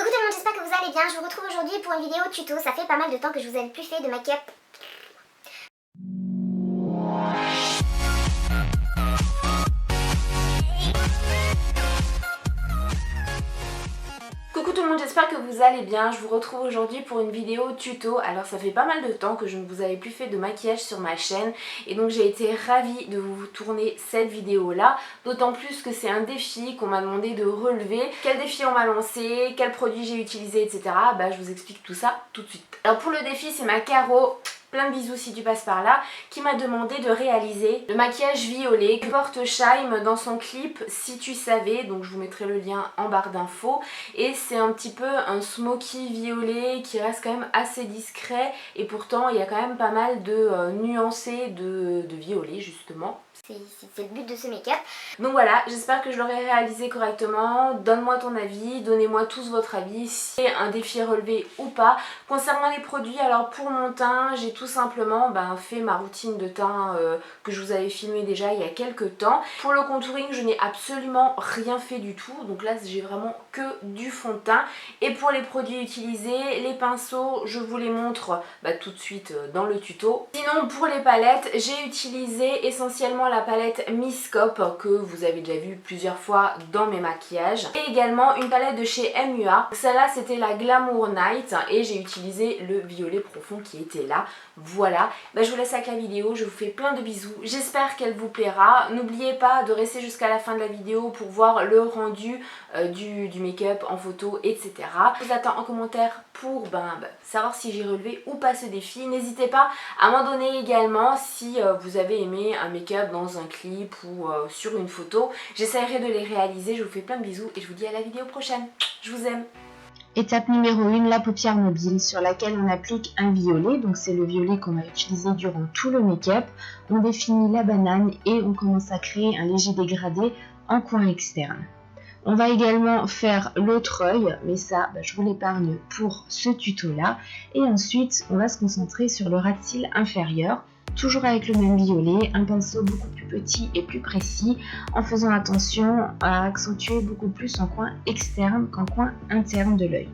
Coucou tout le monde, j'espère que vous allez bien. Je vous retrouve aujourd'hui pour une vidéo tuto. Ça fait pas mal de temps que je vous avais plus fait de make-up. Coucou tout le monde, j'espère que vous allez bien. Je vous retrouve aujourd'hui pour une vidéo tuto. Alors ça fait pas mal de temps que je ne vous avais plus fait de maquillage sur ma chaîne et donc j'ai été ravie de vous tourner cette vidéo là, d'autant plus que c'est un défi qu'on m'a demandé de relever. Quel défi on m'a lancé, quels produits j'ai utilisé, etc. Bah je vous explique tout ça tout de suite. Alors pour le défi, c'est ma Caro, plein de bisous si tu passes par là, qui m'a demandé de réaliser le maquillage violet que porte Shy'm dans son clip Si tu savais, donc je vous mettrai le lien en barre d'infos. Et c'est un petit peu un smoky violet qui reste quand même assez discret et pourtant il y a quand même pas mal de nuancés de violet justement. C'est le but de ce make-up. Donc voilà, j'espère que je l'aurai réalisé correctement. Donne-moi ton avis, donnez-moi tous votre avis, si c'est un défi relevé ou pas. Concernant les produits, alors pour mon teint, j'ai tout simplement fait ma routine de teint que je vous avais filmé déjà il y a quelques temps. Pour le contouring, je n'ai absolument rien fait du tout. Donc là, j'ai vraiment que du fond de teint. Et pour les produits utilisés, les pinceaux, je vous les montre tout de suite dans le tuto. Sinon, pour les palettes, j'ai utilisé essentiellement la palette Miss Cop que vous avez déjà vu plusieurs fois dans mes maquillages, et également une palette de chez MUA. Celle-là c'était la Glamour Night et j'ai utilisé le violet profond qui était là. Voilà, je vous laisse avec la vidéo, je vous fais plein de bisous, j'espère qu'elle vous plaira. N'oubliez pas de rester jusqu'à la fin de la vidéo pour voir le rendu du make-up en photo, etc. Je vous attends en commentaire pour savoir si j'ai relevé ou pas ce défi. N'hésitez pas à m'en donner également si vous avez aimé un make-up dans un clip ou sur une photo. J'essaierai de les réaliser. Je vous fais plein de bisous et je vous dis à la vidéo prochaine. Je vous aime. Étape numéro 1, la paupière mobile sur laquelle on applique un violet. Donc c'est le violet qu'on va utiliser durant tout le make-up. On définit la banane et on commence à créer un léger dégradé en coin externe. On va également faire l'autre œil, mais ça, je vous l'épargne pour ce tuto-là. Et ensuite, on va se concentrer sur le ras de cils inférieur, toujours avec le même violet, un pinceau beaucoup plus petit et plus précis, en faisant attention à accentuer beaucoup plus en coin externe qu'en coin interne de l'œil.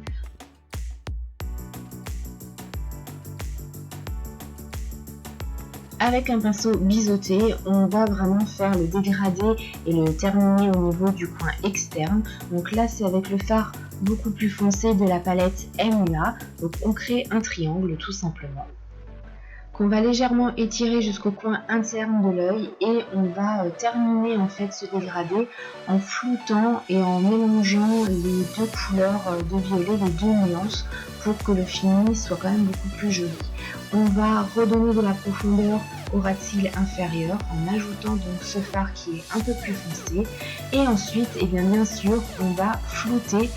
Avec un pinceau biseauté, on va vraiment faire le dégradé et le terminer au niveau du coin externe. Donc là, c'est avec le fard beaucoup plus foncé de la palette MUA. Donc on crée un triangle tout simplement, qu'on va légèrement étirer jusqu'au coin interne de l'œil, et on va terminer en fait ce dégradé en floutant et en mélangeant les deux couleurs de violet, les deux nuances, pour que le fini soit quand même beaucoup plus joli. On va redonner de la profondeur au ras de cils inférieur en ajoutant donc ce fard qui est un peu plus foncé, et ensuite bien sûr on va flouter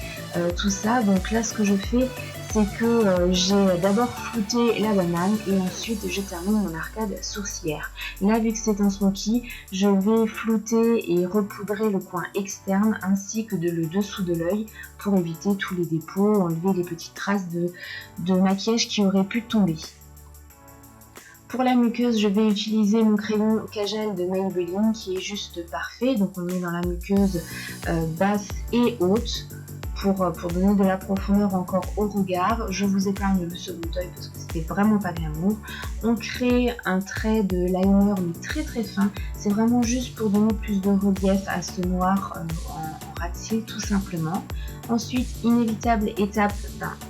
tout ça. Donc là ce que je fais, c'est que j'ai d'abord flouté la banane et ensuite je termine mon arcade sourcilière. Là, vu que c'est un smoky, je vais flouter et repoudrer le coin externe ainsi que le dessous de l'œil pour éviter tous les dépôts, enlever les petites traces de maquillage qui auraient pu tomber. Pour la muqueuse, je vais utiliser mon crayon Kajal de Maybelline qui est juste parfait. Donc on est dans la muqueuse basse et haute. Pour donner de la profondeur encore au regard. Je vous épargne le second œil parce que c'était vraiment pas glamour. On crée un trait de liner mais très très fin. C'est vraiment juste pour donner plus de relief à ce noir en ras de cils tout simplement. Ensuite, inévitable étape,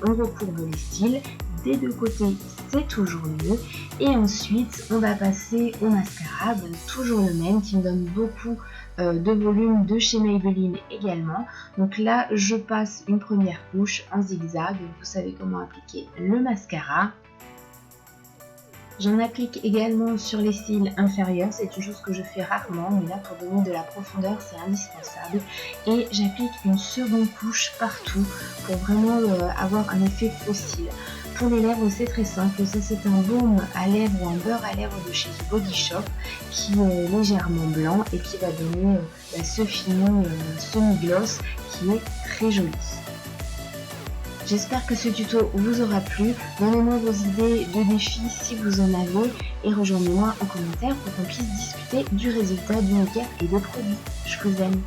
on recourbe les cils. Des deux côtés, c'est toujours mieux. Et ensuite, on va passer au mascara, toujours le même, qui me donne beaucoup de volume de chez Maybelline également. Donc là, je passe une première couche en zigzag. Vous savez comment appliquer le mascara. J'en applique également sur les cils inférieurs, c'est une chose que je fais rarement, mais là pour donner de la profondeur c'est indispensable. Et j'applique une seconde couche partout pour vraiment avoir un effet faux cils. Pour les lèvres, c'est très simple, ça c'est un baume à lèvres ou un beurre à lèvres de chez Body Shop qui est légèrement blanc et qui va donner ce fini semi-gloss qui est très joli. J'espère que ce tuto vous aura plu. Donnez-moi vos idées de défis si vous en avez et rejoignez-moi en commentaire pour qu'on puisse discuter du résultat du make-up et des produits. Je vous aime.